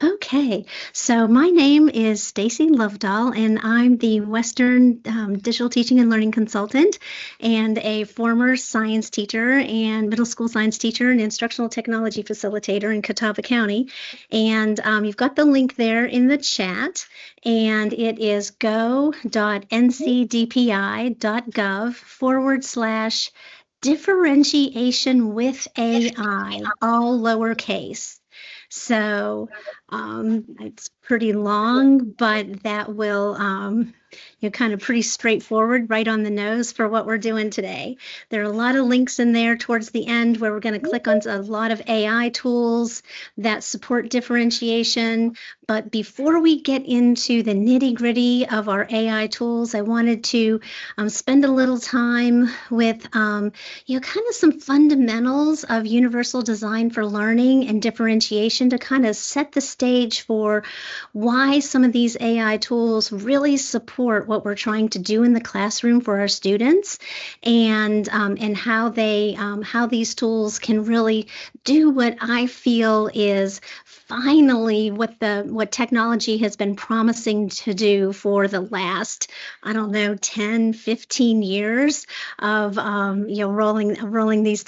Okay, so my name is Stacy Lovedahl, and I'm the Western Digital Teaching and Learning Consultant and a former science teacher and middle school science teacher and instructional technology facilitator in Catawba County. And you've got the link there in the chat, and it is go.ncdpi.gov /differentiation with AI, all lowercase. So it's pretty long, but that will, kind of pretty straightforward, right on the nose for what we're doing today. There are a lot of links in there towards the end where we're going to click on a lot of AI tools that support differentiation. But before we get into the nitty gritty of our AI tools, I wanted to spend a little time with, kind of some fundamentals of universal design for learning and differentiation to kind of set the stage for why some of these AI tools really support what we're trying to do in the classroom for our students, and how these tools can really do what I feel is finally what technology has been promising to do for the last, I don't know, 10, 15 years of rolling these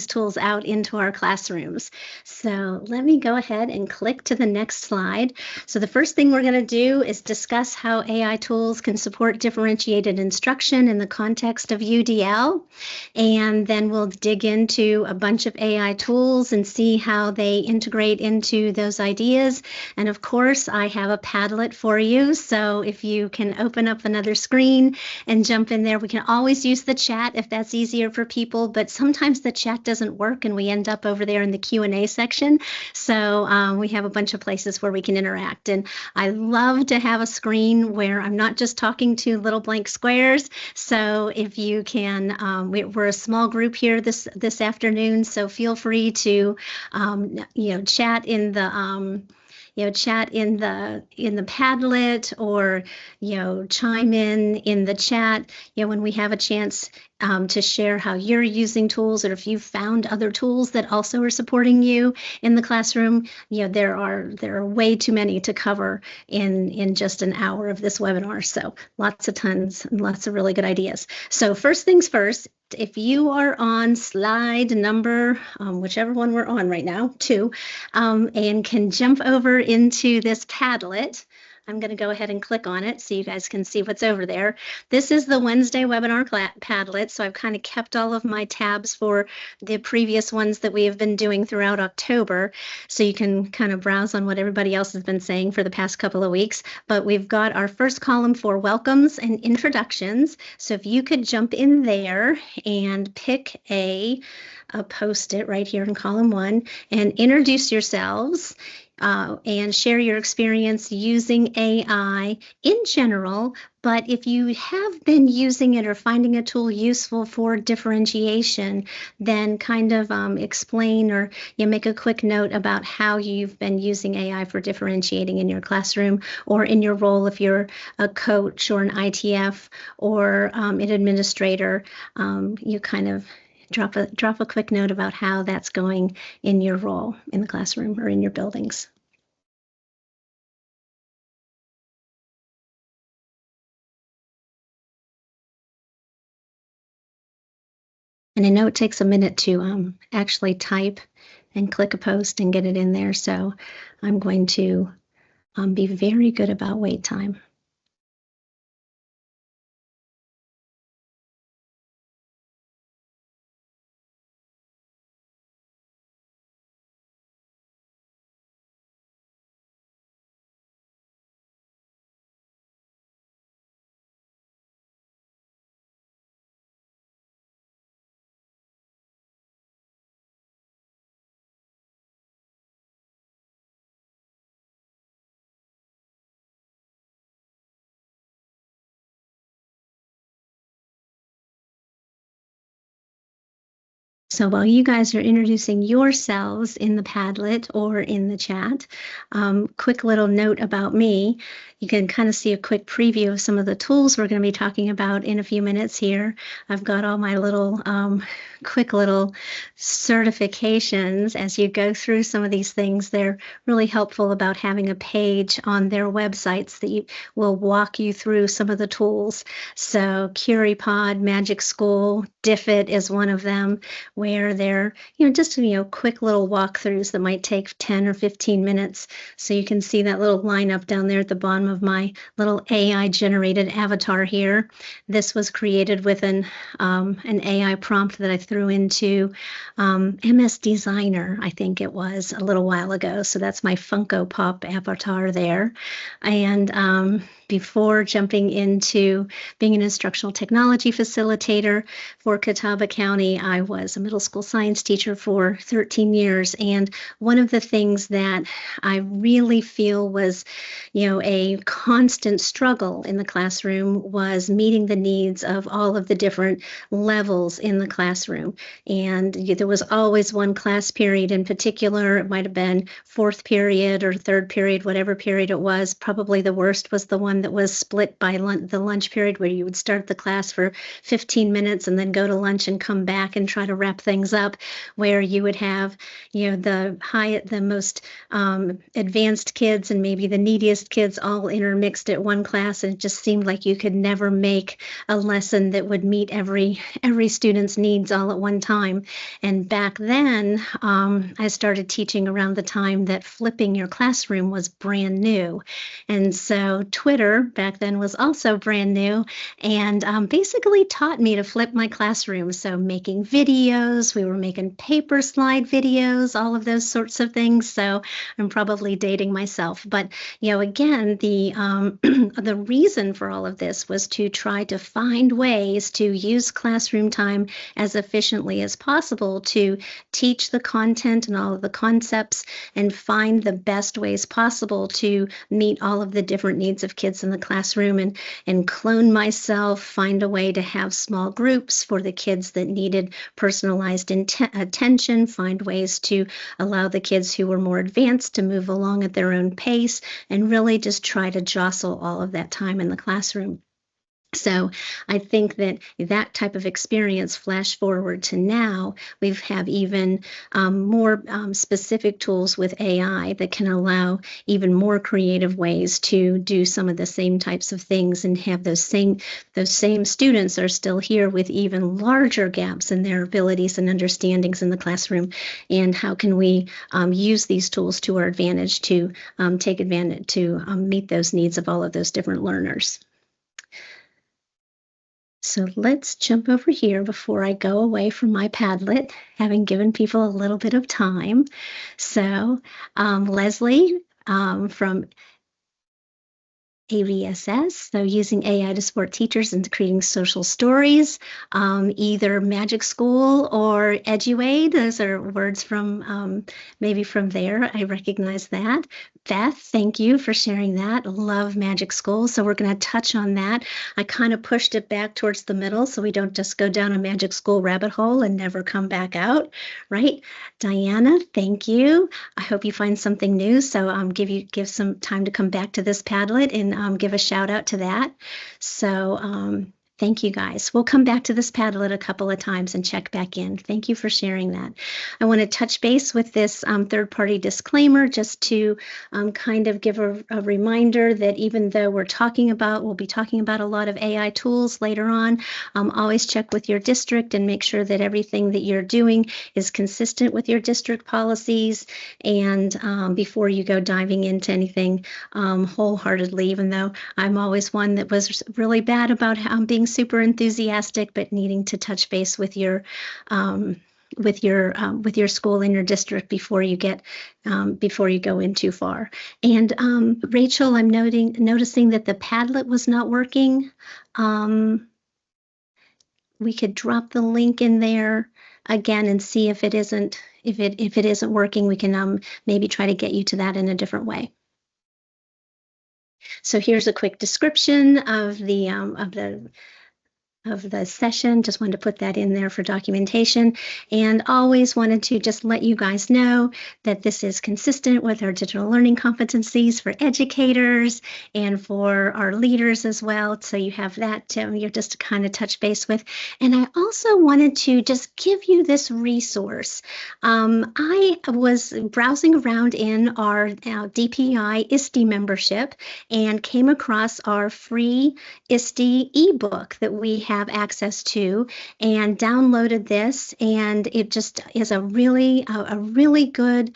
tools out into our classrooms. So let me go ahead and click to the next slide. So the first thing we're going to do is discuss how AI tools can support differentiated instruction in the context of UDL. And then we'll dig into a bunch of AI tools and see how they integrate into those ideas. And of course, I have a Padlet for you. So if you can open up another screen and jump in there, we can always use the chat if that's easier for people, but sometimes the chat doesn't work and we end up over there in the Q&A section. So we have a bunch of places where we can interact. And I love to have a screen where I'm not just talking to little blank squares. So if you can, we're a small group here this afternoon, so feel free to, chat in the chat in the Padlet, or chime in the chat when we have a chance to share how you're using tools, or if you've found other tools that also are supporting you in the classroom. There are way too many to cover in just an hour of this webinar, so lots of really good ideas. So first things first, if you are on slide number, whichever one we're on right now, 2, and can jump over into this Padlet, I'm going to go ahead and click on it so you guys can see what's over there. This is the Wednesday webinar Padlet, so I've kind of kept all of my tabs for the previous ones that we have been doing throughout October, so you can kind of browse on what everybody else has been saying for the past couple of weeks. But we've got our first column for welcomes and introductions, so if you could jump in there and pick a Post-it right here in column 1 and introduce yourselves. And share your experience using AI in general, but if you have been using it or finding a tool useful for differentiation, then kind of explain, or make a quick note about how you've been using AI for differentiating in your classroom, or in your role if you're a coach or an ITF or an administrator. You kind of drop a quick note about how that's going in your role in the classroom or in your buildings. And I know it takes a minute to actually type and click a post and get it in there, so I'm going to be very good about wait time. So while you guys are introducing yourselves in the Padlet or in the chat, quick little note about me. You can kind of see a quick preview of some of the tools we're going to be talking about in a few minutes here. I've got all my little quick little certifications. As you go through some of these things, they're really helpful about having a page on their websites that will walk you through some of the tools. So CuriePod, MagicSchool, Diffit is one of them, where they're just quick little walkthroughs that might take 10 or 15 minutes. So you can see that little lineup down there at the bottom of my little AI generated avatar here. This was created with an AI prompt that I threw into MS Designer, I think it was, a little while ago. So that's my Funko Pop avatar there. And before jumping into being an instructional technology facilitator for Catawba County, I was a middle school science teacher for 13 years. And one of the things that I really feel was, a constant struggle in the classroom was meeting the needs of all of the different levels in the classroom. And there was always one class period in particular. It might have been fourth period or third period, whatever period it was. Probably the worst was the one that was split by the lunch period, where you would start the class for 15 minutes and then go to lunch and come back and try to wrap things up, where you would have, the most advanced kids and maybe the neediest kids all intermixed at one class. And it just seemed like you could never make a lesson that would meet every student's needs all at one time. And back then, I started teaching around the time that flipping your classroom was brand new. And so Twitter back then was also brand new, and basically taught me to flip my classroom. So making videos, we were making paper slide videos, all of those sorts of things. So I'm probably dating myself. But, again, the reason for all of this was to try to find ways to use classroom time as efficiently as possible to teach the content and all of the concepts and find the best ways possible to meet all of the different needs of kids in the classroom, and clone myself, find a way to have small groups for the kids that needed personalized attention, find ways to allow the kids who were more advanced to move along at their own pace, and really just try to jostle all of that time in the classroom. So I think that type of experience, flash forward to now, we have even more specific tools with AI that can allow even more creative ways to do some of the same types of things, and have those same students are still here with even larger gaps in their abilities and understandings in the classroom. And how can we use these tools to our advantage to take advantage to meet those needs of all of those different learners? So let's jump over here before I go away from my Padlet, having given people a little bit of time. So Leslie from AVSS, so using AI to support teachers into creating social stories, either MagicSchool or Eduaide. Those are words from maybe from there. I recognize that. Beth, thank you for sharing that. Love MagicSchool. So we're going to touch on that. I kind of pushed it back towards the middle so we don't just go down a MagicSchool rabbit hole and never come back out, right? Diana, thank you. I hope you find something new. So give some time to come back to this Padlet and give a shout out to that. So thank you guys. We'll come back to this Padlet a couple of times and check back in. Thank you for sharing that. I want to touch base with this third-party disclaimer just to kind of give a reminder that even though we'll be talking about a lot of AI tools later on, always check with your district and make sure that everything that you're doing is consistent with your district policies, and before you go diving into anything wholeheartedly, even though I'm always one that was really bad about being super enthusiastic, but needing to touch base with your school and your district before you go in too far. And Rachel, I'm noticing that the Padlet was not working. We could drop the link in there again and see if it isn't working. We can maybe try to get you to that in a different way. So here's a quick description of the of the session. Just wanted to put that in there for documentation, and always wanted to just let you guys know that this is consistent with our digital learning competencies for educators and for our leaders as well. So you have that you're just to kind of touch base with. And I also wanted to just give you this resource. I was browsing around in our DPI ISTE membership and came across our free ISTE ebook that we have access to, and downloaded this, and it just is a really good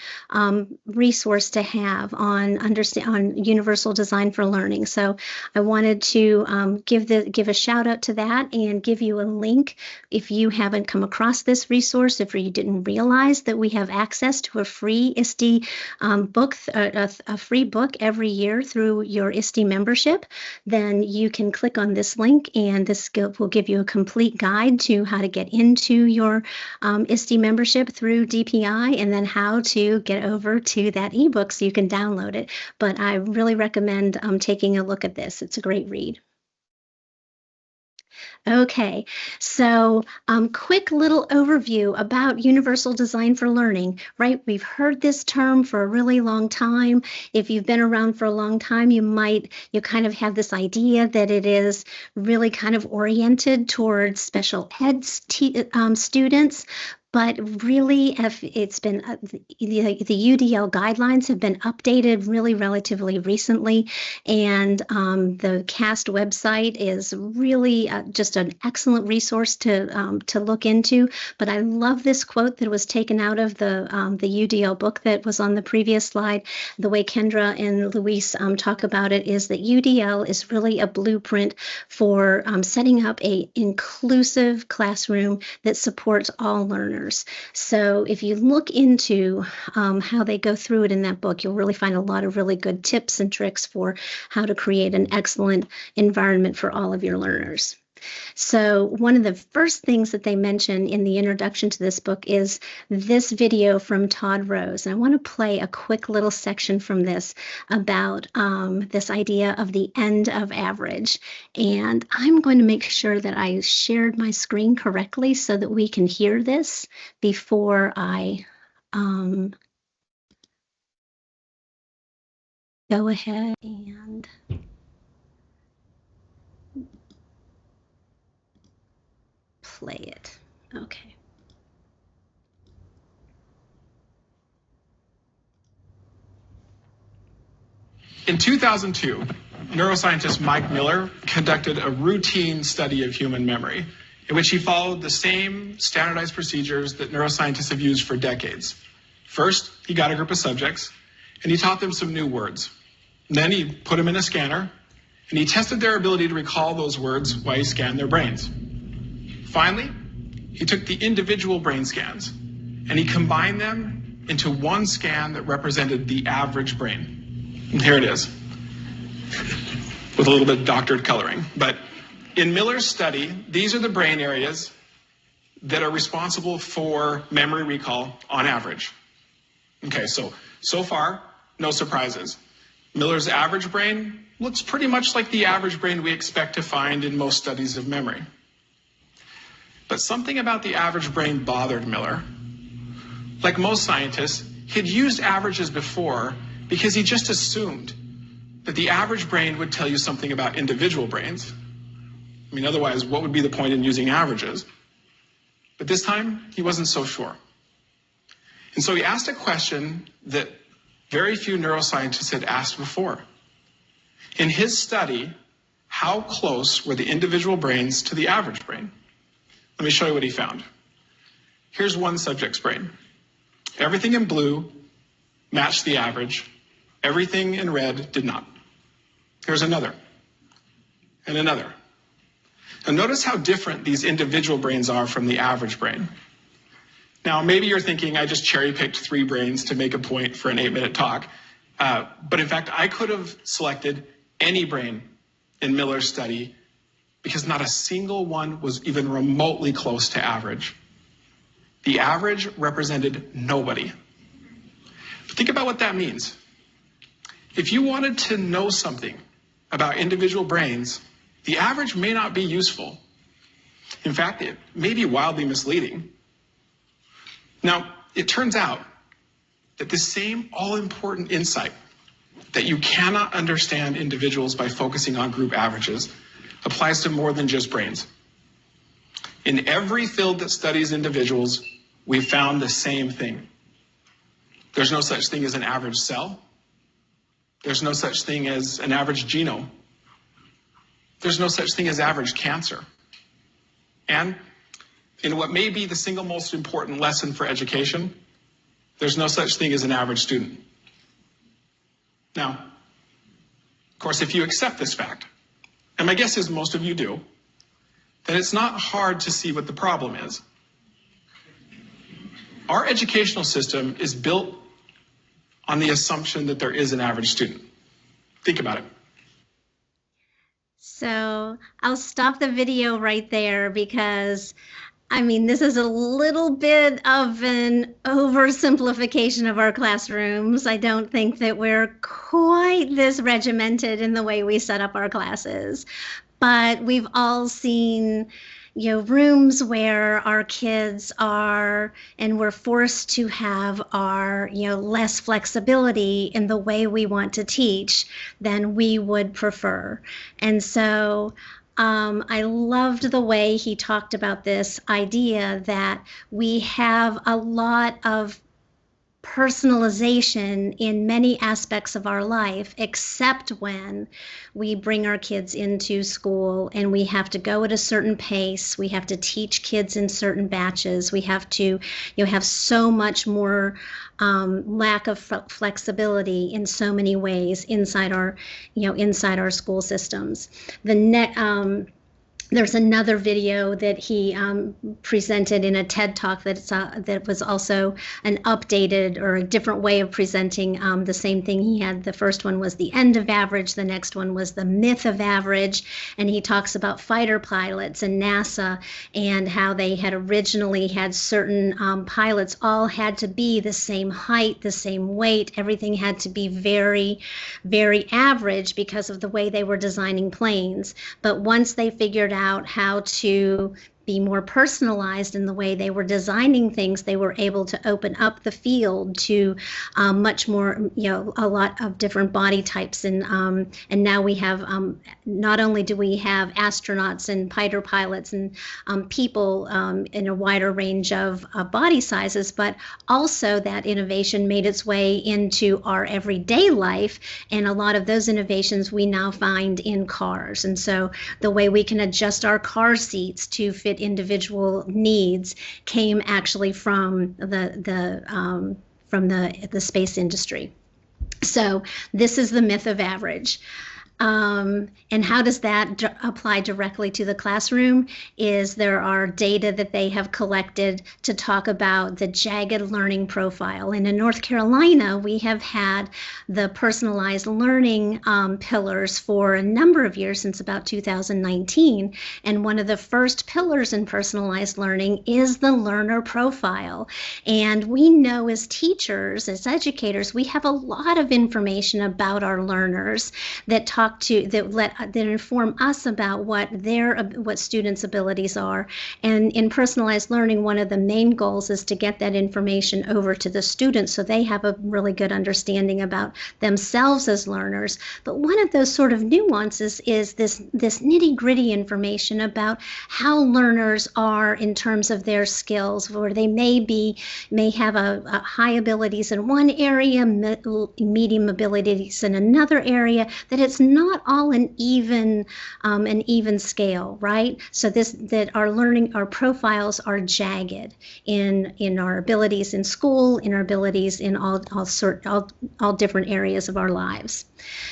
resource to have on universal design for learning. So I wanted to give a shout out to that and give you a link if you haven't come across this resource, if you didn't realize that we have access to a free ISTE book, a free book every year through your ISTE membership. Then you can click on this link, and this will give you a complete guide to how to get into your ISTE membership through DPI, and then how to get over to that ebook so you can download it. But I really recommend taking a look at this. It's a great read. Okay, so quick little overview about universal design for learning, right? We've heard this term for a really long time. If you've been around for a long time, you kind of have this idea that it is really kind of oriented towards special ed students. But really, it's been the UDL guidelines have been updated really relatively recently, and the CAST website is really just an excellent resource to look into. But I love this quote that was taken out of the UDL book that was on the previous slide. The way Kendra and Luis talk about it is that UDL is really a blueprint for setting up a inclusive classroom that supports all learners. So if you look into how they go through it in that book, you'll really find a lot of really good tips and tricks for how to create an excellent environment for all of your learners. So one of the first things that they mention in the introduction to this book is this video from Todd Rose. And I want to play a quick little section from this about this idea of the end of average. And I'm going to make sure that I shared my screen correctly so that we can hear this before I go ahead and play it. Okay. In 2002, neuroscientist Mike Miller conducted a routine study of human memory in which he followed the same standardized procedures that neuroscientists have used for decades. First, he got a group of subjects and he taught them some new words. Then he put them in a scanner and he tested their ability to recall those words while he scanned their brains. Finally, he took the individual brain scans and he combined them into one scan that represented the average brain. And here it is, with a little bit of doctored coloring. But in Miller's study, these are the brain areas that are responsible for memory recall on average. Okay, so far, no surprises. Miller's average brain looks pretty much like the average brain we expect to find in most studies of memory. But something about the average brain bothered Miller. Like most scientists, he'd used averages before because he just assumed that the average brain would tell you something about individual brains. I mean, otherwise, what would be the point in using averages? But this time, he wasn't so sure. And so he asked a question that very few neuroscientists had asked before. In his study, how close were the individual brains to the average brain? Let me show you what he found. Here's one subject's brain. Everything in blue matched the average. Everything in red did not. Here's another, and another. Now notice how different these individual brains are from the average brain. Now maybe you're thinking I just cherry-picked 3 brains to make a point for an 8-minute talk. But in fact, I could have selected any brain in Miller's study because not a single one was even remotely close to average. The average represented nobody. But think about what that means. If you wanted to know something about individual brains, the average may not be useful. In fact, it may be wildly misleading. Now, it turns out that this same all-important insight that you cannot understand individuals by focusing on group averages applies to more than just brains. In every field that studies individuals, we found the same thing. There's no such thing as an average cell. There's no such thing as an average genome. There's no such thing as average cancer. And in what may be the single most important lesson for education, there's no such thing as an average student. Now, of course, if you accept this fact, and my guess is most of you do, then it's not hard to see what the problem is. Our educational system is built on the assumption that there is an average student. Think about it. So I'll stop the video right there because, I mean, this is a little bit of an oversimplification of our classrooms. I don't think that we're quite this regimented in the way we set up our classes, but we've all seen rooms where our kids are, and we're forced to have our, less flexibility in the way we want to teach than we would prefer. And so I loved the way he talked about this idea that we have a lot of personalization in many aspects of our life, except when we bring our kids into school and we have to go at a certain pace. We have to teach kids in certain batches. We have to, have so much more lack of flexibility in so many ways inside our, inside our school systems. There's another video that he presented in a TED Talk that was also an updated or a different way of presenting the same thing he had. The first one was the end of average. The next one was the myth of average. And he talks about fighter pilots and NASA and how they had originally had certain pilots all had to be the same height, the same weight. Everything had to be very, very average because of the way they were designing planes. But once they figured out how to be more personalized in the way they were designing things, they were able to open up the field to much more, a lot of different body types. And now we have, not only do we have astronauts and fighter pilots and people in a wider range of body sizes, but also that innovation made its way into our everyday life. And a lot of those innovations we now find in cars. And so the way we can adjust our car seats to fit individual needs came actually from the space industry. So this is the myth of average. And how does that apply directly to the classroom is there are data that they have collected to talk about the jagged learning profile. And in North Carolina, we have had the personalized learning pillars for a number of years, since about 2019. And one of the first pillars in personalized learning is the learner profile. And we know as teachers, as educators, we have a lot of information about our learners that inform us about what students' abilities are. And in personalized learning, one of the main goals is to get that information over to the students so they have a really good understanding about themselves as learners. But one of those sort of nuances is this nitty-gritty information about how learners are in terms of their skills, where they may have a high abilities in one area, medium abilities in another area, that it's not all an even scale, right? So that our profiles are jagged in our abilities in school, in our abilities in all different areas of our lives.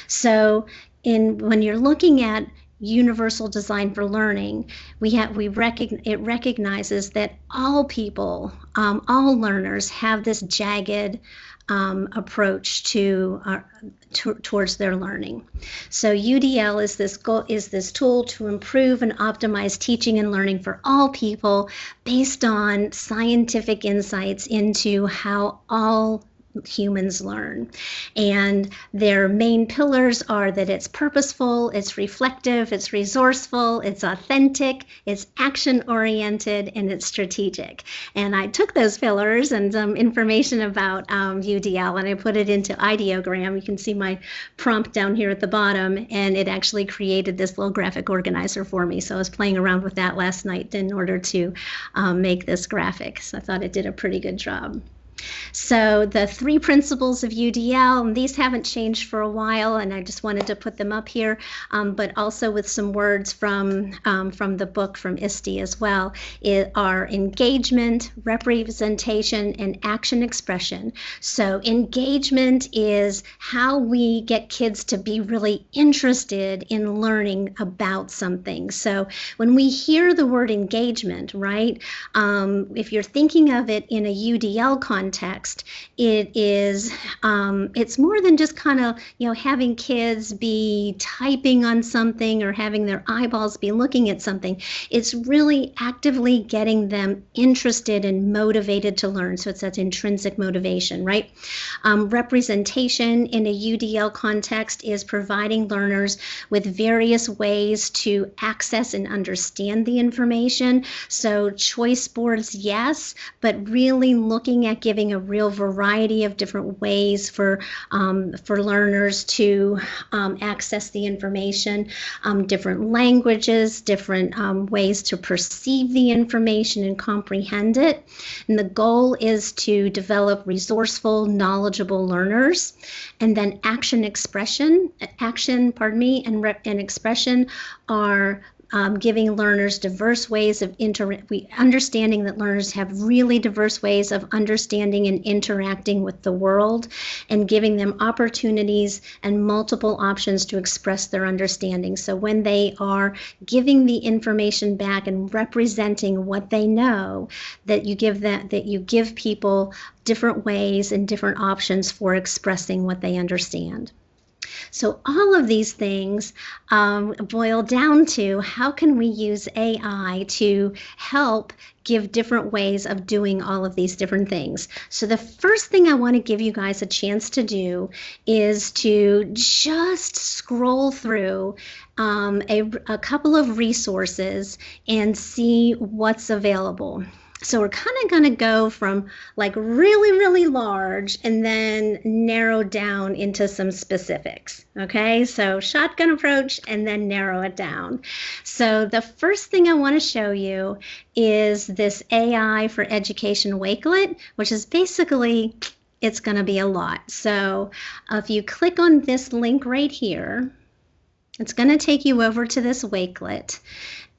So when you're looking at universal design for learning, it recognizes that all people, all learners have this jagged approach towards their learning. So UDL is this tool to improve and optimize teaching and learning for all people based on scientific insights into how all humans learn. And their main pillars are that it's purposeful, it's reflective, it's resourceful, it's authentic, it's action-oriented, and it's strategic. And I took those pillars and some information about UDL, and I put it into ideogram. You can see my prompt down here at the bottom, and it actually created this little graphic organizer for me. So I was playing around with that last night in order to make this graphic. So I thought it did a pretty good job. So the 3 principles of UDL, and these haven't changed for a while, and I just wanted to put them up here, but also with some words from the book from ISTE as well, are engagement, representation, and action expression. So engagement is how we get kids to be really interested in learning about something. So when we hear the word engagement, right, if you're thinking of it in a UDL context, it is it's more than just kind of having kids be typing on something or having their eyeballs be looking at something. It's really actively getting them interested and motivated to learn. So it's that intrinsic motivation, right? Representation in a UDL context is providing learners with various ways to access and understand the information. So choice boards, yes, but really looking at giving a real variety of different ways for learners to access the information, different languages, different ways to perceive the information and comprehend it. And the goal is to develop resourceful, knowledgeable learners. And then action, and expression are giving learners diverse ways of understanding that learners have really diverse ways of understanding and interacting with the world, and giving them opportunities and multiple options to express their understanding. So when they are giving the information back and representing what they know, that you give people different ways and different options for expressing what they understand. So all of these things boil down to how can we use AI to help give different ways of doing all of these different things. So the first thing I want to give you guys a chance to do is to just scroll through a couple of resources and see what's available. So we're kind of going to go from like really, really large and then narrow down into some specifics. Okay, so shotgun approach and then narrow it down. So the first thing I want to show you is this AI for Education Wakelet, which is basically, it's going to be a lot. So if you click on this link right here, it's going to take you over to this Wakelet.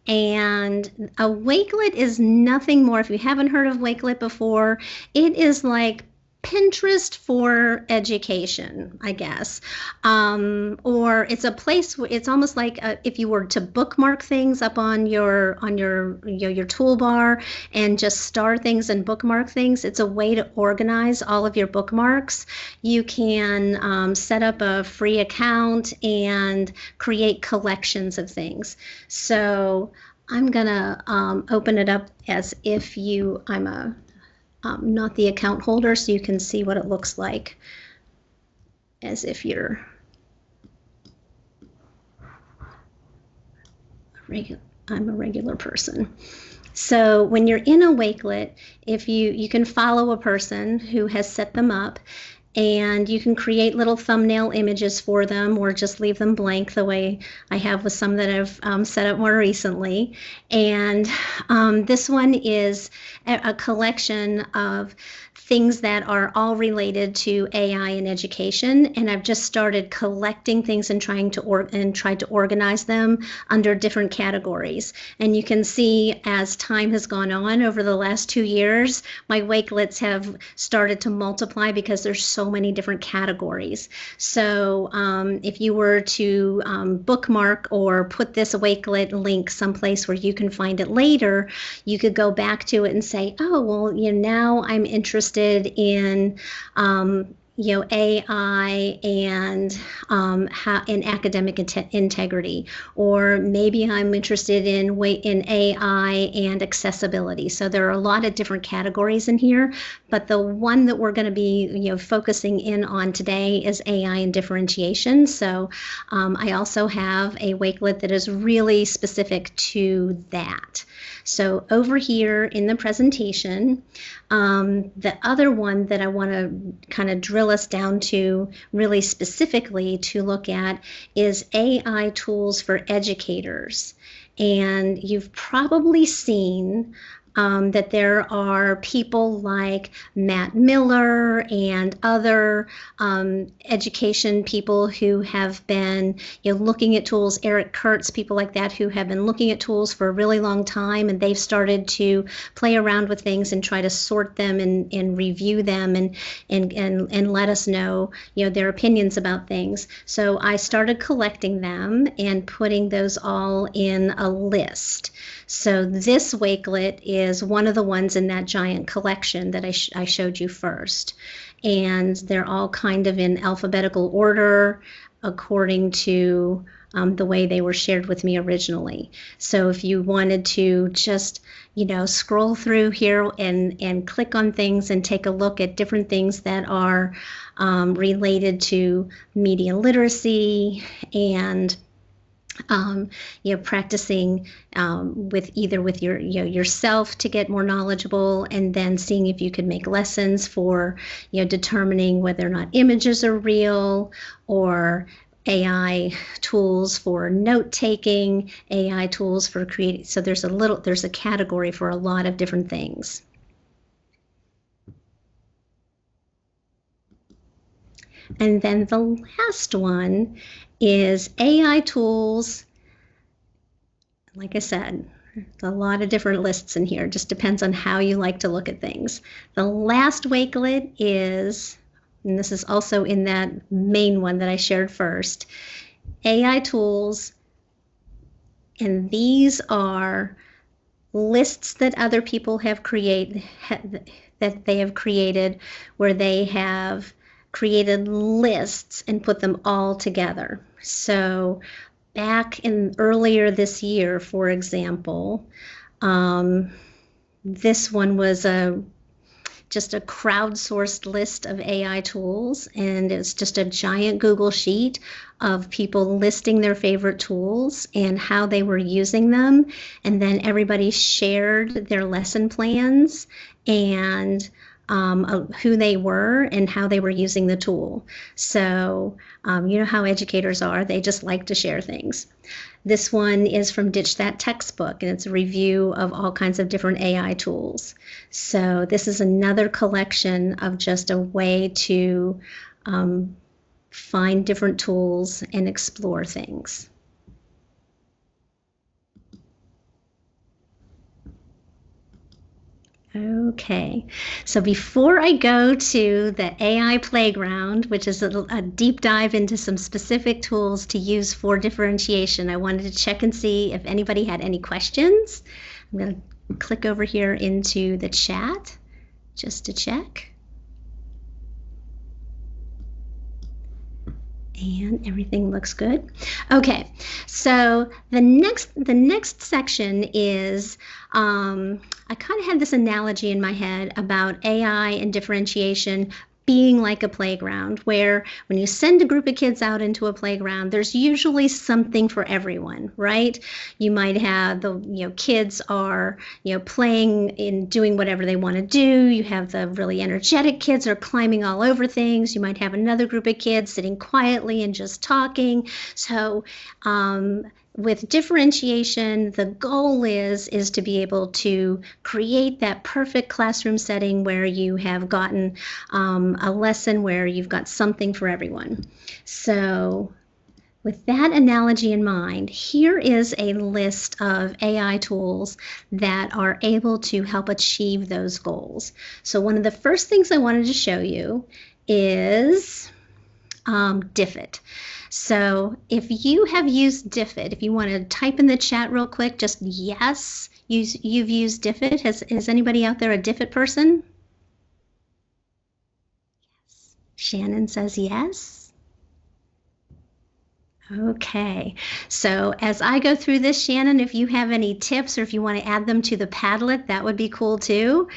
And a Wakelet is nothing more, if you haven't heard of Wakelet before, it is like Pinterest for education, I guess. Or it's a place where it's almost like if you were to bookmark things up on your toolbar and just star things and bookmark things. It's a way to organize all of your bookmarks. You can set up a free account and create collections of things. So I'm gonna open it up as if I'm not the account holder, so you can see what it looks like as if you're I'm a regular person. So when you're in a Wakelet, if you can follow a person who has set them up, and you can create little thumbnail images for them or just leave them blank the way I have with some that I've set up more recently. And this one is a collection of things that are all related to AI and education, and I've just started collecting things and tried to organize them under different categories. And you can see as time has gone on over the last 2 years, my Wakelets have started to multiply because there's so many different categories. So if you were to bookmark or put this Wakelet link someplace where you can find it later, you could go back to it and say, oh, well, now I'm interested in AI and how in academic integrity, or maybe I'm interested in AI and accessibility. So there are a lot of different categories in here, but the one that we're going to be focusing in on today is AI and differentiation. So I also have a wakelet that is really specific to that. So over here in the presentation, the other one that I want to kind of drill us down to really specifically to look at is AI tools for educators. And you've probably seen that there are people like Matt Miller and other education people who have been looking at tools, Eric Kurtz, people like that who have been looking at tools for a really long time, and they've started to play around with things and try to sort them and review them and let us know their opinions about things. So I started collecting them and putting those all in a list. So this wakelet is one of the ones in that giant collection that I showed you first. And they're all kind of in alphabetical order according to the way they were shared with me originally. So if you wanted to just, scroll through here and click on things and take a look at different things that are related to media literacy and practicing with yourself to get more knowledgeable, and then seeing if you could make lessons for determining whether or not images are real, or AI tools for note taking, AI tools for creating. So there's a category for a lot of different things. And then the last one is AI tools. Like I said, there's a lot of different lists in here. It just depends on how you like to look at things. The last wakelet is, and this is also in that main one that I shared first, AI tools. And these are lists that other people have created, where they have created lists and put them all together. So back earlier this year, for example, this one was just a crowdsourced list of AI tools, and it's just a giant Google sheet of people listing their favorite tools and how they were using them, and then everybody shared their lesson plans and who they were and how they were using the tool. So you know how educators are, they just like to share things. This one is from Ditch That Textbook, and it's a review of all kinds of different AI tools. So this is another collection of just a way to find different tools and explore things. Okay, so before I go to the AI Playground, which is a deep dive into some specific tools to use for differentiation, I wanted to check and see if anybody had any questions. I'm going to click over here into the chat just to check. And everything looks good. Okay, so the next section is, I kind of had this analogy in my head about AI and differentiation being like a playground, where when you send a group of kids out into a playground, there's usually something for everyone, right? You might have the kids are playing and doing whatever they want to do. You have the really energetic kids are climbing all over things. You might have another group of kids sitting quietly and just talking. So with differentiation, the goal is to be able to create that perfect classroom setting where you have gotten a lesson where you've got something for everyone. So with that analogy in mind, here is a list of AI tools that are able to help achieve those goals. So one of the first things I wanted to show you is Diffit. So if you have used Diffit, if you want to type in the chat real quick, just yes, you've used Diffit. Is anybody out there a Diffit person? Yes. Shannon says yes. Okay, so as I go through this, Shannon, if you have any tips or if you want to add them to the Padlet, that would be cool too,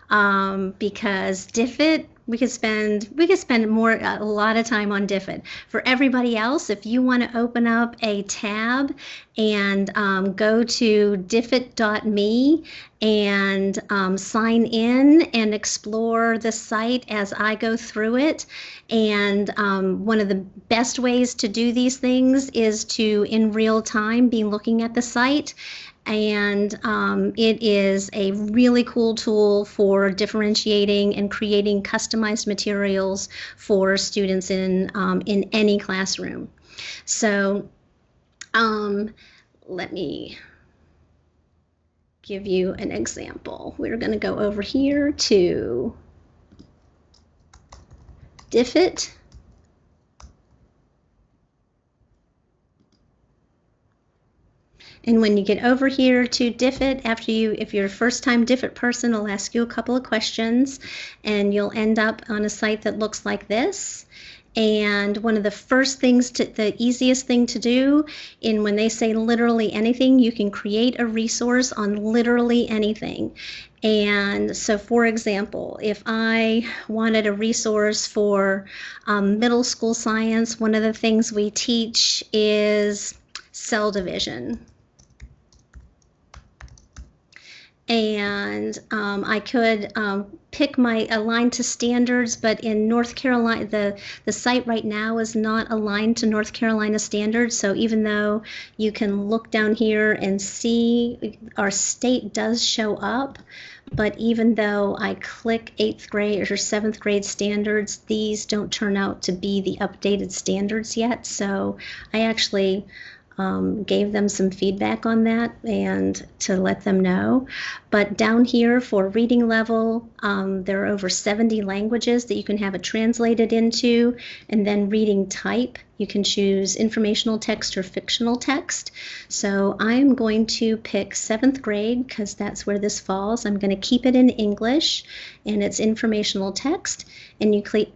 because Diffit, we could spend a lot of time on Diffit. For everybody else, if you want to open up a tab and go to diffit.me and sign in and explore the site as I go through it. And one of the best ways to do these things is to, in real time, be looking at the site. And it is a really cool tool for differentiating and creating customized materials for students in any classroom. So let me give you an example. We're going to go over here to Diffit. And when you get over here to Diffit, if you're a first-time Diffit person, I'll ask you a couple of questions, and you'll end up on a site that looks like this. And one of the first things, the easiest thing to do, when they say literally anything, you can create a resource on literally anything. And so, for example, if I wanted a resource for middle school science, one of the things we teach is cell division. And I could pick my align to standards, but in North Carolina, the site right now is not aligned to North Carolina standards. So even though you can look down here and see our state does show up, but even though I click 8th grade or 7th grade standards, these don't turn out to be the updated standards yet. So I actually gave them some feedback on that and to let them know. But down here for reading level, there are over 70 languages that you can have it translated into. And then reading type, you can choose informational text or fictional text. So I'm going to pick 7th grade because that's where this falls. I'm going to keep it in English, and it's informational text. And you click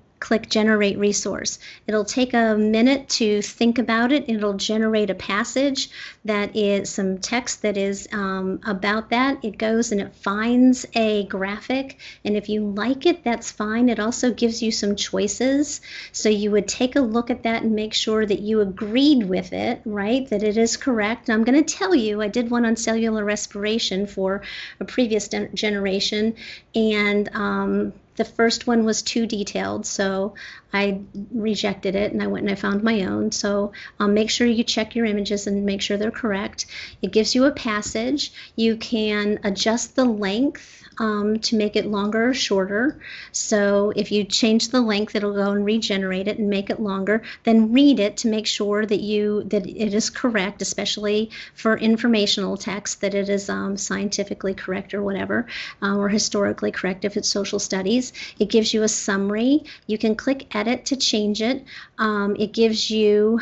generate resource. It'll take a minute to think about it. It'll generate a passage that is some text that is about that. It goes and it finds a graphic, and if you like it, that's fine. It also gives you some choices. So you would take a look at that and make sure that you agreed with it, right? That it is correct. And I'm going to tell you, I did one on cellular respiration for a previous generation, and the first one was too detailed, so I rejected it and I went and I found my own. So make sure you check your images and make sure they're correct. It gives you a passage. You can adjust the length to make it longer or shorter. So if you change the length, it'll go and regenerate it and make it longer. Then read it to make sure that it is correct, especially for informational text, that it is scientifically correct or whatever, or historically correct if it's social studies. It gives you a summary. You can click edit to change it. It gives you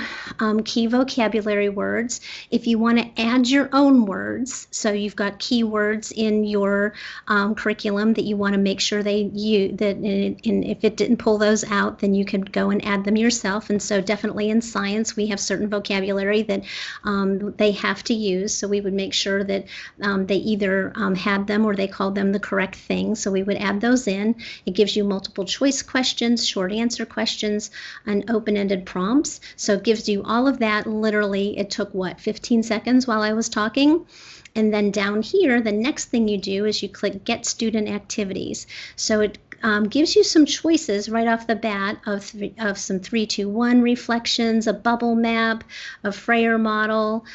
key vocabulary words. If you want to add your own words, so you've got keywords in your curriculum that you want to make sure and if it didn't pull those out, then you can go and add them yourself. And so definitely in science, we have certain vocabulary that they have to use. So we would make sure that they either had them or they called them the correct thing. So we would add those in. It gives you multiple choice questions, short answer questions, and open-ended prompts. So it gives you all of that. Literally, it took, 15 seconds while I was talking? And then down here, the next thing you do is you click Get Student Activities. So it gives you some choices right off the bat of some 3-2-1 reflections, a bubble map, a Freyer model,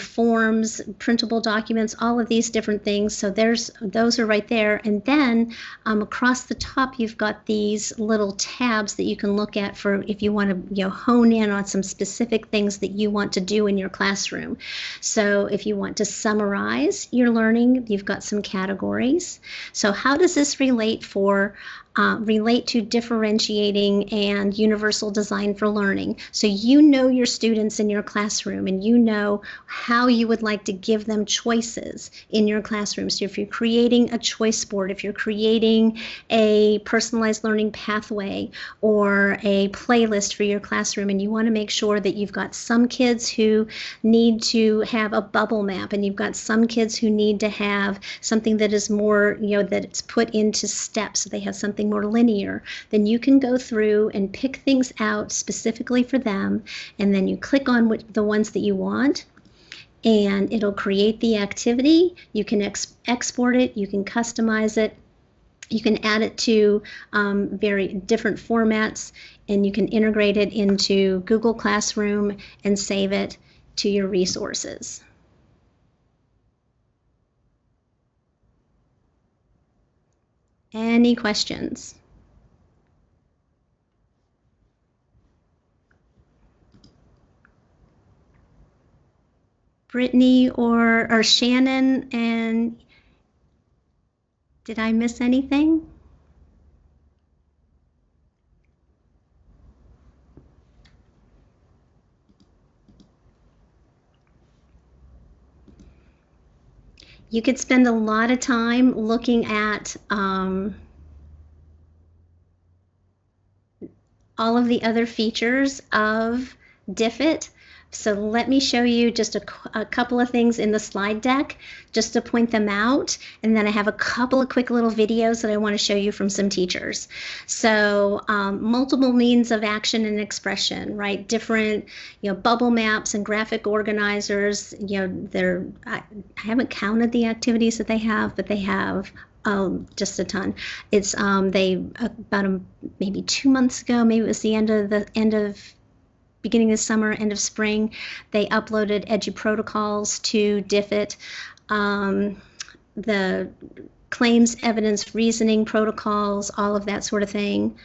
forms, printable documents, all of these different things. So those are right there. And then across the top, you've got these little tabs that you can look at for if you want to hone in on some specific things that you want to do in your classroom. So if you want to summarize your learning, you've got some categories. So how does this relate for relate to differentiating and universal design for learning. So you know your students in your classroom and you know how you would like to give them choices in your classroom. So if you're creating a choice board, if you're creating a personalized learning pathway or a playlist for your classroom, and you want to make sure that you've got some kids who need to have a bubble map and you've got some kids who need to have something that is more, that it's put into steps, so they have something more linear, then you can go through and pick things out specifically for them, and then you click on the ones that you want, and it'll create the activity. You can export it, you can customize it, you can add it to very different formats, and you can integrate it into Google Classroom and save it to your resources. Any questions? Brittany or Shannon, and did I miss anything? You could spend a lot of time looking at all of the other features of Diffit. So let me show you just a couple of things in the slide deck just to point them out. And then I have a couple of quick little videos that I want to show you from some teachers. So multiple means of action and expression, right? Different, bubble maps and graphic organizers. I haven't counted the activities that they have, but they have just a ton. It's maybe 2 months ago, maybe it was the beginning of summer, end of spring, they uploaded EduProtocols to Diffit. The claims, evidence, reasoning protocols, all of that sort of thing.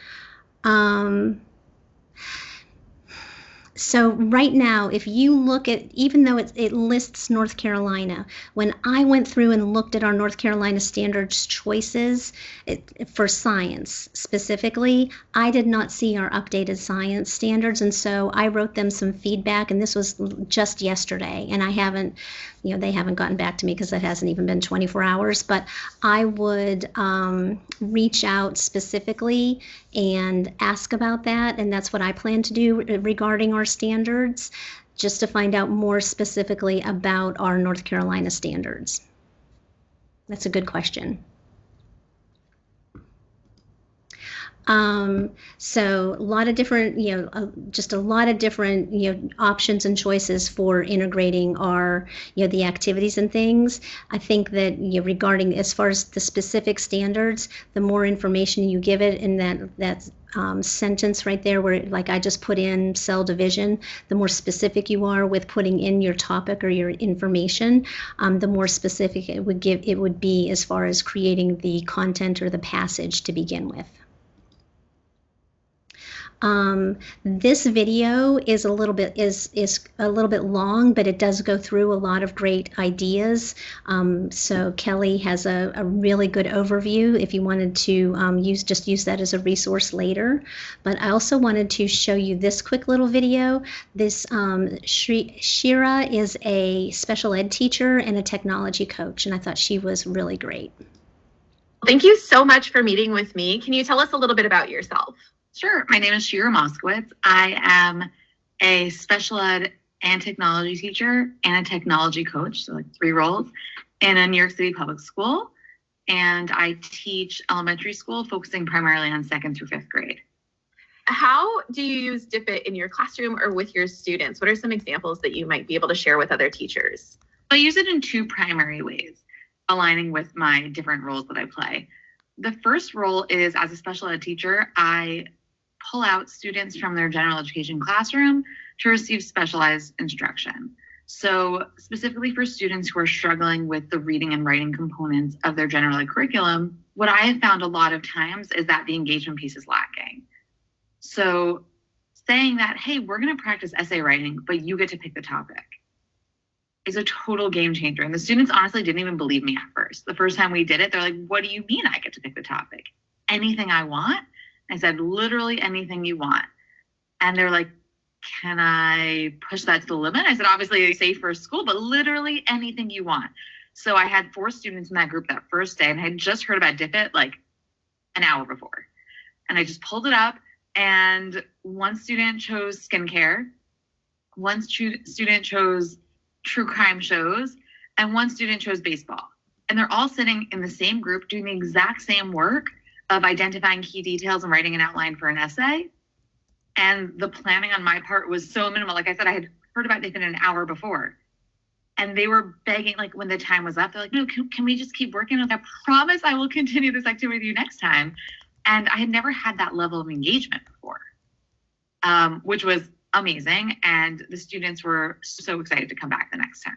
So right now, if you look at, even though it lists North Carolina, when I went through and looked at our North Carolina standards choices for science specifically, I did not see our updated science standards. And so I wrote them some feedback, and this was just yesterday, and I haven't, they haven't gotten back to me because it hasn't even been 24 hours, but I would reach out specifically and ask about that. And that's what I plan to do regarding our standards, just to find out more specifically about our North Carolina standards. That's a good question. So a lot of different, just a lot of different, options and choices for integrating our, the activities and things. I think that, regarding as far as the specific standards, the more information you give it in that sentence right there where, like I just put in cell division, the more specific you are with putting in your topic or your information, the more specific it would be as far as creating the content or the passage to begin with. This video is a little bit long, but it does go through a lot of great ideas. So Kelly has a really good overview if you wanted to use that as a resource later. But I also wanted to show you this quick little video. This Shira is a special ed teacher and a technology coach, and I thought she was really great. Thank you so much for meeting with me. Can you tell us a little bit about yourself? Sure. My name is Shira Moskowitz. I am a special ed and technology teacher and a technology coach, so like 3 roles, in a New York City public school. And I teach elementary school, focusing primarily on 2nd through 5th grade. How do you use Diffit in your classroom or with your students? What are some examples that you might be able to share with other teachers? I use it in 2 primary ways, aligning with my different roles that I play. The first role is, as a special ed teacher, I pull out students from their general education classroom to receive specialized instruction. So specifically for students who are struggling with the reading and writing components of their general ed curriculum, what I have found a lot of times is that the engagement piece is lacking. So saying that, hey, we're going to practice essay writing, but you get to pick the topic, is a total game changer. And the students honestly didn't even believe me at first. The first time we did it, they're like, what do you mean I get to pick the topic? anything I want. I said, literally anything you want. And they're like, can I push that to the limit? I said, obviously safe for school, but literally anything you want. So I had 4 students in that group that first day, and I had just heard about Diffit like an hour before. And I just pulled it up, and one student chose skincare, one student chose true crime shows, and one student chose baseball. And they're all sitting in the same group doing the exact same work of identifying key details and writing an outline for an essay. And the planning on my part was so minimal. Like I said, I had heard about Diffit an hour before. And they were begging, like when the time was up, they're like, no, can we just keep working? I promise I will continue this activity with you next time. And I had never had that level of engagement before, which was amazing. And the students were so excited to come back the next time.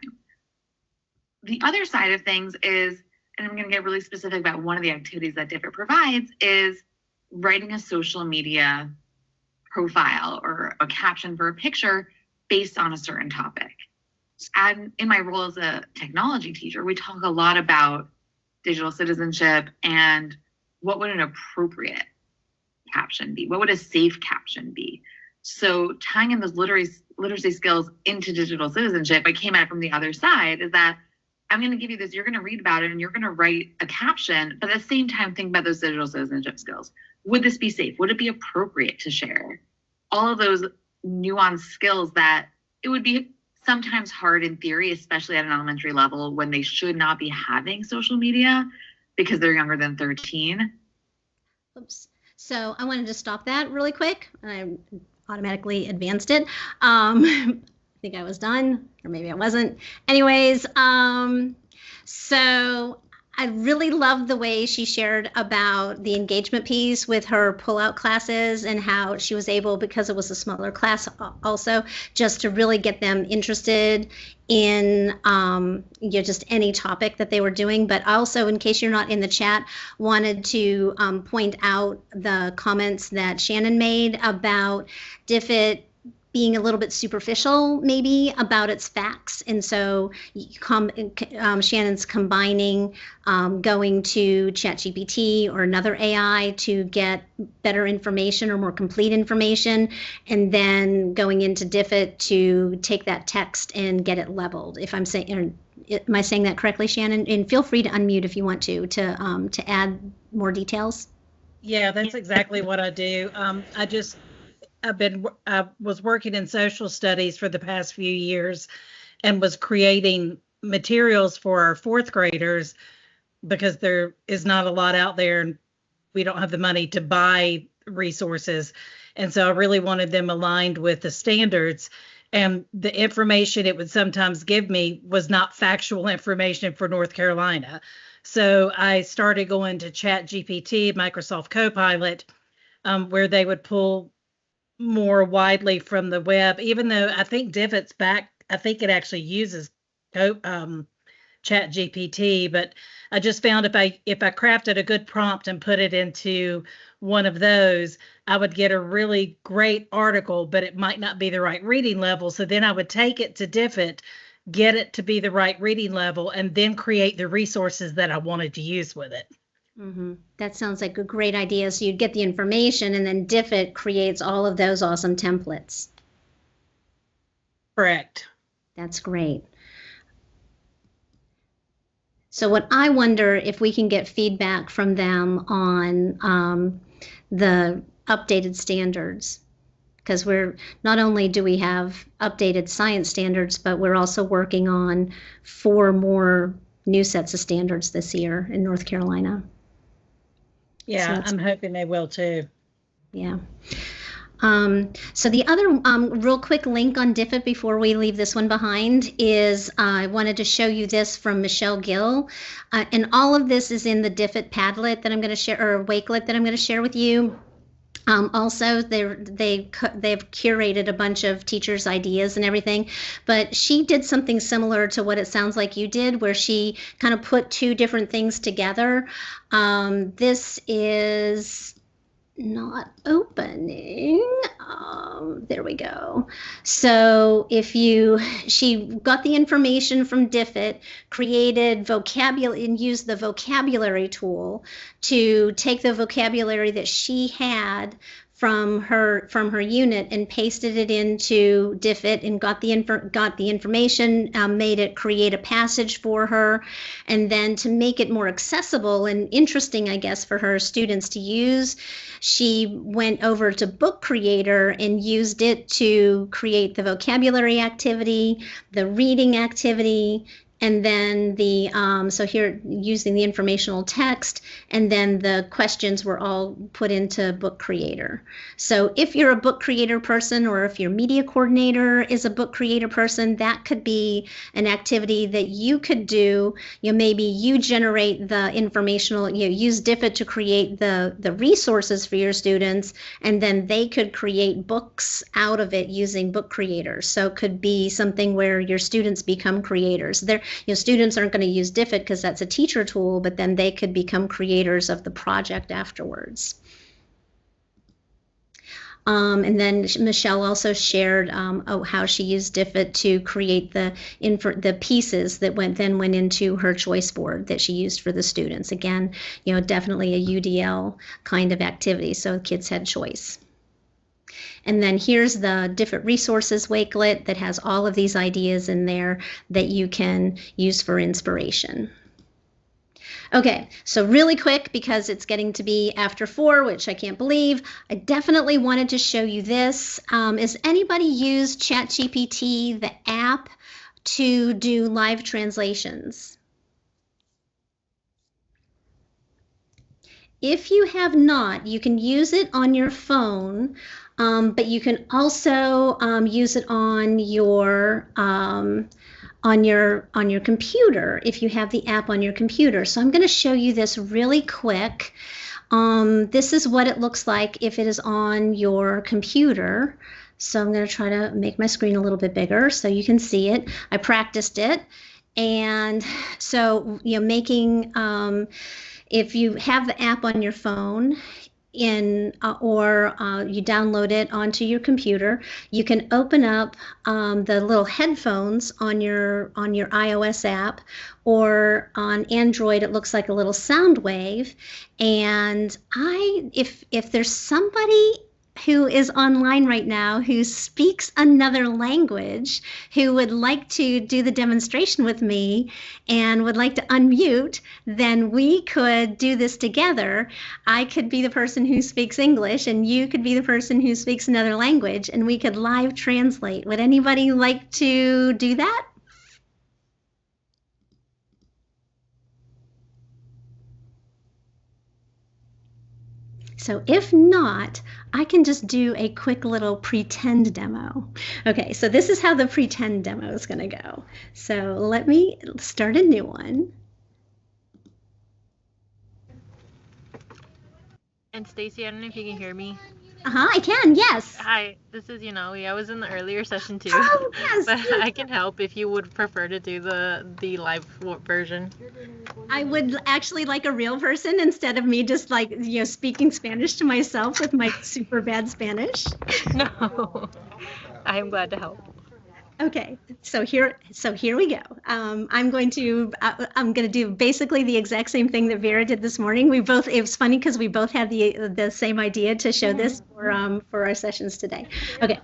The other side of things is, and I'm going to get really specific about one of the activities that Diffit provides, is writing a social media profile or a caption for a picture based on a certain topic. And in my role as a technology teacher, we talk a lot about digital citizenship and what would an appropriate caption be? What would a safe caption be? So tying in those literacy skills into digital citizenship, I came at it from the other side, is that I'm going to give you this, you're going to read about it, and you're going to write a caption, but at the same time, think about those digital citizenship skills. Would this be safe? Would it be appropriate to share? All of those nuanced skills that it would be sometimes hard in theory, especially at an elementary level when they should not be having social media because they're younger than 13. Oops. So I wanted to stop that really quick. I automatically advanced it. I think I was done, or maybe I wasn't. Anyways, so I really loved the way she shared about the engagement piece with her pull-out classes and how she was able, because it was a smaller class also, just to really get them interested in just any topic that they were doing. But also, in case you're not in the chat, wanted to point out the comments that Shannon made about Diffit being a little bit superficial maybe about its facts. And so Shannon's combining going to ChatGPT or another AI to get better information or more complete information, and then going into Diffit to take that text and get it leveled. If I'm saying, am I saying that correctly, Shannon? And feel free to unmute if you want to add more details. Yeah, that's exactly what I do. I was working in social studies for the past few years and was creating materials for our 4th graders because there is not a lot out there and we don't have the money to buy resources. And so I really wanted them aligned with the standards, and the information it would sometimes give me was not factual information for North Carolina. So I started going to ChatGPT, Microsoft Copilot, where they would pull more widely from the web, even though I think Diffit's back. I think it actually uses ChatGPT, but I just found if I crafted a good prompt and put it into one of those, I would get a really great article, but it might not be the right reading level. So then I would take it to Diffit, get it to be the right reading level, and then create the resources that I wanted to use with it. Mm-hmm. That sounds like a great idea. So you'd get the information, and then Diffit creates all of those awesome templates. Correct. That's great. So what I wonder if we can get feedback from them on the updated standards, because we're not only do we have updated science standards, but we're also working on 4 more new sets of standards this year in North Carolina. Yeah, so I'm hoping they will too. Yeah. So the other real quick link on Diffit before we leave this one behind is I wanted to show you this from Michelle Gill. And all of this is in the Diffit Padlet that I'm going to share, or Wakelet that I'm going to share with you. Also, they've curated a bunch of teachers' ideas and everything, but she did something similar to what it sounds like you did, where she kind of put 2 different things together. This is not opening. There we go. So she got the information from Diffit, created vocabulary, and used the vocabulary tool to take the vocabulary that she had from her unit and pasted it into Diffit and got the information, made it create a passage for her, and then to make it more accessible and interesting, I guess, for her students to use, she went over to Book Creator and used it to create the vocabulary activity, the reading activity, and then so here using the informational text, and then the questions were all put into Book Creator. So if you're a Book Creator person, or if your media coordinator is a Book Creator person, that could be an activity that you could do. Maybe you generate the informational, use Diffit to create the resources for your students, and then they could create books out of it using Book Creator. So it could be something where your students become creators. Students aren't going to use Diffit because that's a teacher tool, but then they could become creators of the project afterwards. And then Michelle also shared how she used Diffit to create the pieces that went into her choice board that she used for the students. Again, definitely a UDL kind of activity, so kids had choice. And then here's the Diffit Resources Wakelet that has all of these ideas in there that you can use for inspiration. Okay, so really quick, because it's getting to be after 4, which I can't believe, I definitely wanted to show you this. Has anybody used ChatGPT, the app, to do live translations? If you have not, you can use it on your phone, but you can also use it on your computer if you have the app on your computer. So I'm going to show you this really quick. This is what it looks like if it is on your computer. So I'm going to try to make my screen a little bit bigger so you can see it. I practiced it, and so making if you have the app on your phone, or you download it onto your computer, you can open up the little headphones on your iOS app, or on Android it looks like a little sound wave. And if there's somebody who is online right now who speaks another language, who would like to do the demonstration with me and would like to unmute, then we could do this together. I could be the person who speaks English, and you could be the person who speaks another language, and we could live translate. Would anybody like to do that? So if not, I can just do a quick little pretend demo. Okay, so this is how the pretend demo is going to go. So let me start a new one. And Stacy, I don't know if you can hear me. I can, yes. Hi, this is Eduaide. I was in the earlier session too. Oh, yes. But I can help if you would prefer to do the live version. I would actually like a real person instead of me just speaking Spanish to myself with my super bad Spanish. No, I am glad to help. Okay, so here we go. I'm going to do basically the exact same thing that Vera did this morning. It was funny because we both had the same idea to show this for our sessions today. Okay.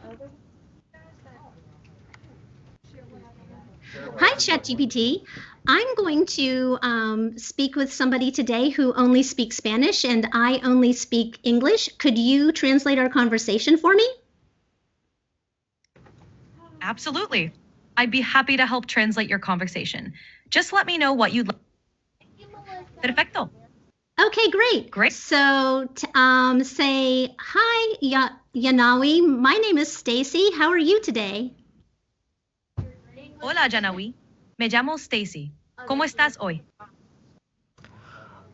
Hi, ChatGPT. I'm going to speak with somebody today who only speaks Spanish, and I only speak English. Could you translate our conversation for me? Absolutely. I'd be happy to help translate your conversation. Just let me know what you'd like. Perfecto. Okay, great. Great. So say, hi, Yanawi. My name is Stacy. How are you today? Hola, Yanawi. Me llamo Stacy. ¿Cómo estás hoy?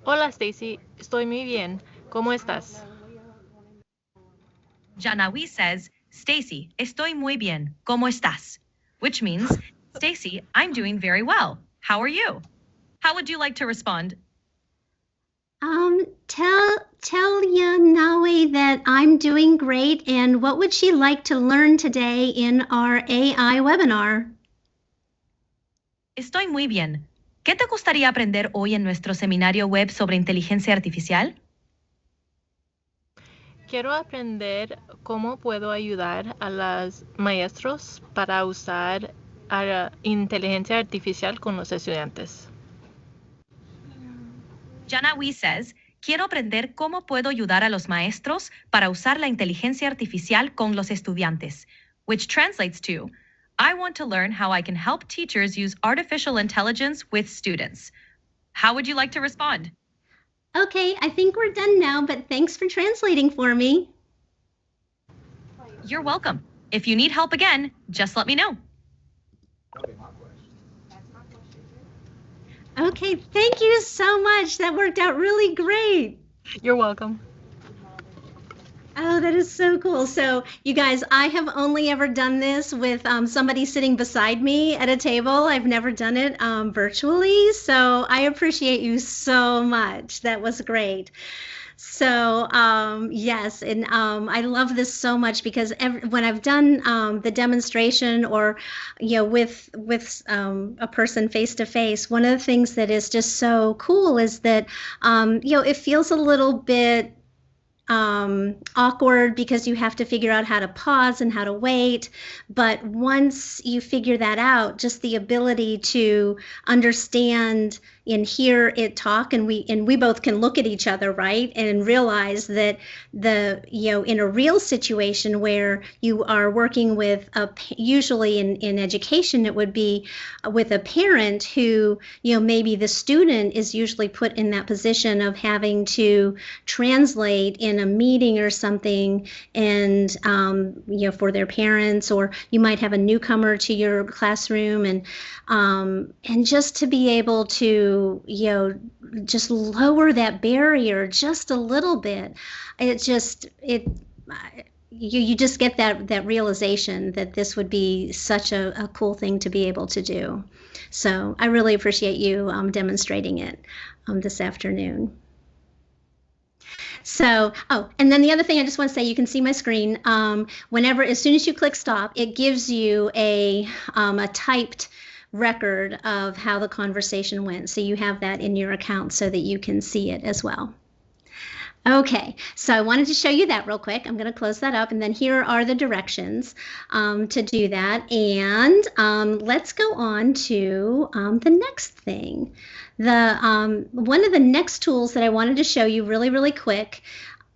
Hola, Stacy. Estoy muy bien. ¿Cómo estás? Yanawi says, Stacy, estoy muy bien. ¿Cómo estás? Which means, Stacy, I'm doing very well. How are you? How would you like to respond? Tell Yanawe that I'm doing great, and what would she like to learn today in our AI webinar? Estoy muy bien. ¿Qué te gustaría aprender hoy en nuestro seminario web sobre inteligencia artificial? Quiero aprender cómo puedo ayudar a los maestros para usar inteligencia artificial con los estudiantes. Janawi says, quiero aprender cómo puedo ayudar a los maestros para usar la inteligencia artificial con los estudiantes, which translates to, I want to learn how I can help teachers use artificial intelligence with students. How would you like to respond? Okay, I think we're done now, but thanks for translating for me. You're welcome. If you need help again, just let me know. Okay, thank you so much. That worked out really great. You're welcome. Oh, that is so cool. So you guys, I have only ever done this with somebody sitting beside me at a table. I've never done it virtually. So I appreciate you so much. That was great. So yes, and I love this so much because when I've done the demonstration or with a person face to face, one of the things that is just so cool is that it feels a little bit awkward because you have to figure out how to pause and how to wait. But once you figure that out, just the ability to understand and hear it talk, and we both can look at each other, right, and realize that in a real situation where you are working with usually in education, it would be with a parent who maybe the student is usually put in that position of having to translate in a meeting or something, and for their parents, or you might have a newcomer to your classroom, and just to be able to just lower that barrier just a little bit, you just get that realization that this would be such a cool thing to be able to do. So I really appreciate you demonstrating it this afternoon. So, and then the other thing I just want to say, you can see my screen. As soon as you click stop, it gives you a typed record of how the conversation went. So you have that in your account so that you can see it as well. Okay, so I wanted to show you that real quick. I'm going to close that up, and then here are the directions to do that. And let's go on to the next thing. One of the next tools that I wanted to show you really, really quick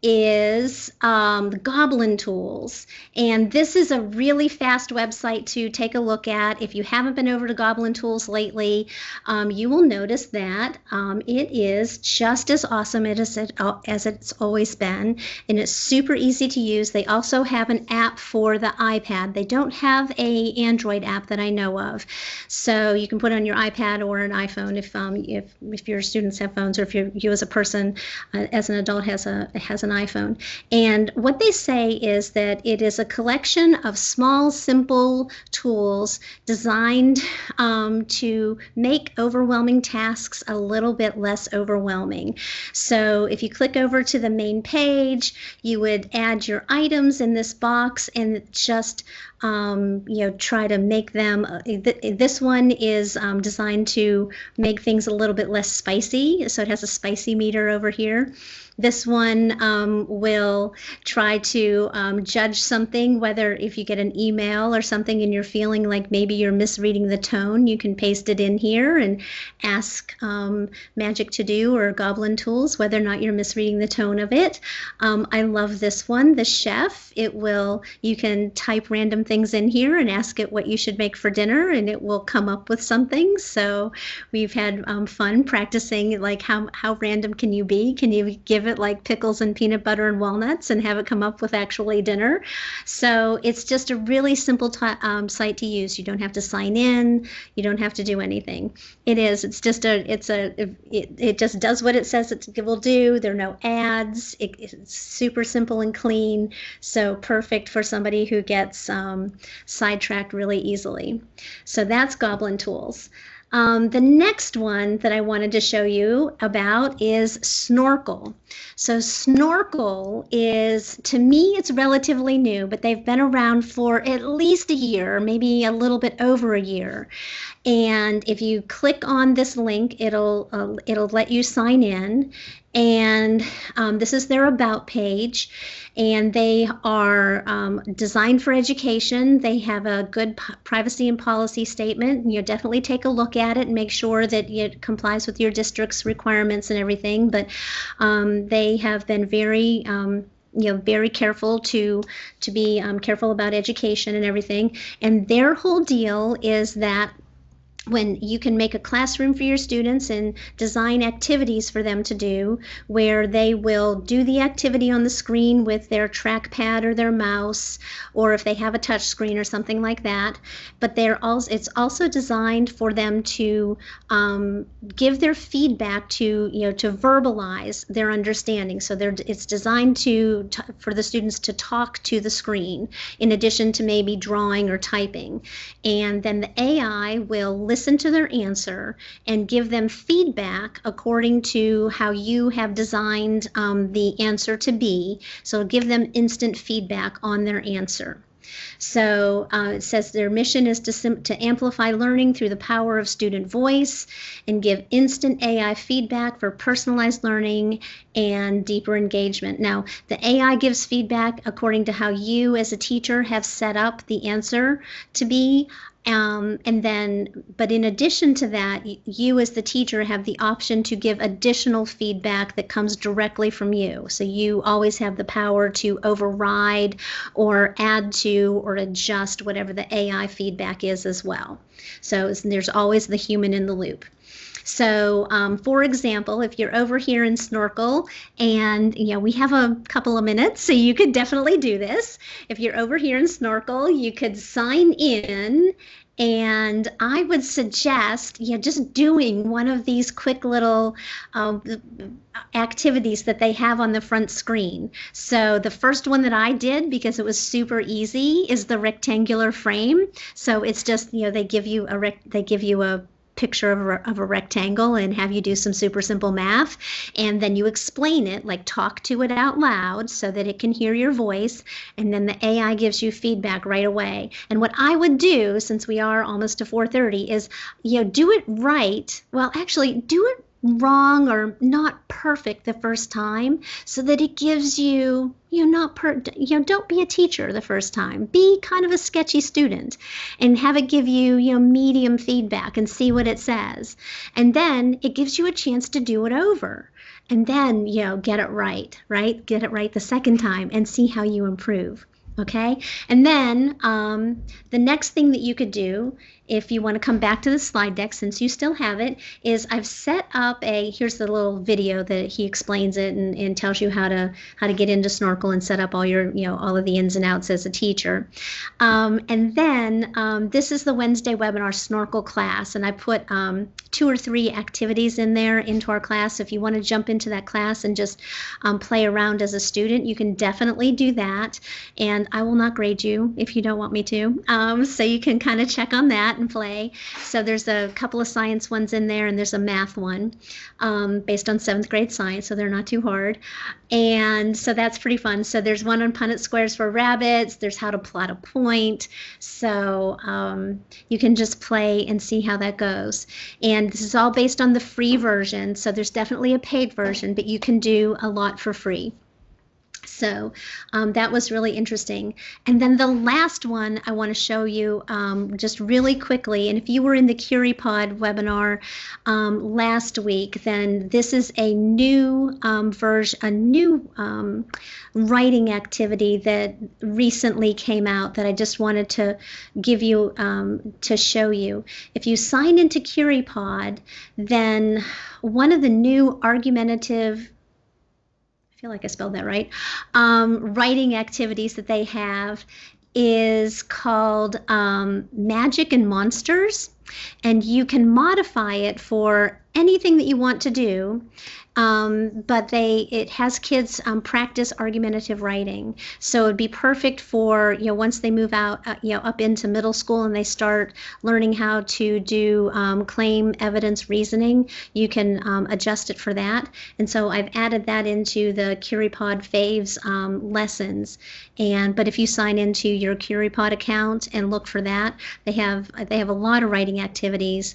is the Goblin Tools. And this is a really fast website to take a look at. If you haven't been over to Goblin Tools lately, you will notice that it is just as awesome as it's always been, and it's super easy to use. They also have an app for the iPad. They don't have an Android app that I know of, so you can put it on your iPad or an iPhone if your students have phones, or if you as a person, as an adult, has an iPhone. And what they say is that it is a collection of small, simple tools designed to make overwhelming tasks a little bit less overwhelming. So if you click over to the main page, you would add your items in this box and just try to make them. This one is designed to make things a little bit less spicy, so it has a spicy meter over here. This one will try to judge something, whether if you get an email or something and you're feeling like maybe you're misreading the tone, you can paste it in here and ask Magic to Do or Goblin Tools whether or not you're misreading the tone of it. I love this one, the Chef. You can type random things in here and ask it what you should make for dinner, and it will come up with something. So we've had fun practicing, like how random can you be? Can you give it like pickles and peanut butter and walnuts and have it come up with actually dinner? So it's just a really simple site to use. You don't have to sign in. You don't have to do anything. It just does what it says it will do. There are no ads. It's super simple and clean. So perfect for somebody who gets sidetracked really easily. So that's Goblin Tools. The next one that I wanted to show you about is Snorkl. So Snorkl is, to me, it's relatively new, but they've been around for at least a year, maybe a little bit over a year. And if you click on this link, it'll let you sign in. And this is their about page, and they are designed for education. They have a good privacy and policy statement. You definitely take a look at it and make sure that it complies with your district's requirements and everything. But they have been very very careful to be careful about education and everything. And their whole deal is that when you can make a classroom for your students and design activities for them to do, where they will do the activity on the screen with their trackpad or their mouse, or if they have a touch screen or something like that. But it's also designed for them to give their feedback, to verbalize their understanding. So it's designed for the students to talk to the screen in addition to maybe drawing or typing. And then the AI will listen to their answer and give them feedback according to how you have designed the answer to be. So give them instant feedback on their answer. So it says their mission is to amplify learning through the power of student voice and give instant AI feedback for personalized learning and deeper engagement. Now, the AI gives feedback according to how you as a teacher have set up the answer to be. But in addition to that, you as the teacher have the option to give additional feedback that comes directly from you. So you always have the power to override or add to or adjust whatever the AI feedback is as well. So there's always the human in the loop. So, for example, if you're over here in Snorkl, and we have a couple of minutes, so you could definitely do this. If you're over here in Snorkl, you could sign in, and I would suggest just doing one of these quick little activities that they have on the front screen. So the first one that I did, because it was super easy, is the rectangular frame. So it's just they give you a picture of a rectangle and have you do some super simple math, and then you explain it, like talk to it out loud so that it can hear your voice, and then the AI gives you feedback right away. And what I would do, since we are almost to 4:30, is do it right. Well, actually do it wrong or not perfect the first time, so that it gives you don't be a teacher the first time. Be kind of a sketchy student and have it give you medium feedback and see what it says, and then it gives you a chance to do it over, and then get it right, get it right the second time and see how you improve. Okay, and then the next thing that you could do, if you want to come back to the slide deck, since you still have it, is I've set up here's the little video that he explains it and tells you how to get into Snorkl and set up all your all of the ins and outs as a teacher. And then this is the Wednesday webinar Snorkl class, and I put 2 or 3 activities in there into our class. If you want to jump into that class and just play around as a student, you can definitely do that. And I will not grade you if you don't want me to. So you can kind of check on that and play. So there's a couple of science ones in there, and there's a math one based on 7th grade science, so they're not too hard. And so that's pretty fun. So there's one on Punnett squares for rabbits. There's how to plot a point. So you can just play and see how that goes. And this is all based on the free version. So there's definitely a paid version, but you can do a lot for free. So that was really interesting. And then the last one I want to show you just really quickly, and if you were in the CuriePod webinar last week, then this is a new version, a new writing activity that recently came out that I just wanted to give you, to show you. If you sign into CuriePod, then one of the new argumentative, I feel like I spelled that right, writing activities that they have is called Magic and Monsters, and you can modify it for anything that you want to do. But it has kids practice argumentative writing. So it'd be perfect for, once they move out, up into middle school and they start learning how to do claim, evidence, reasoning, you can adjust it for that. And so I've added that into the CuriePod Faves lessons. But if you sign into your CuriePod account and look for that, they have a lot of writing activities,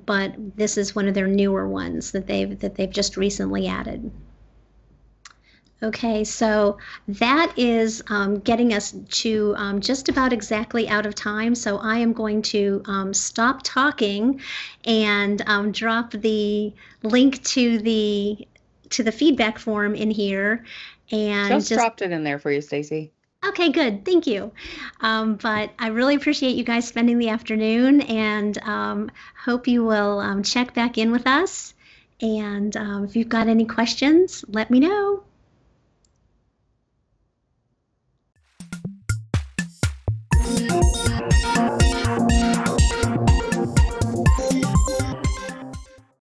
but this is one of their newer ones that they've just recently added. Okay, so that is getting us to just about exactly out of time. So I am going to stop talking and drop the link to the feedback form in here. And just dropped it in there for you, Stacy. Okay, good. Thank you. But I really appreciate you guys spending the afternoon, and hope you will check back in with us. And if you've got any questions, let me know.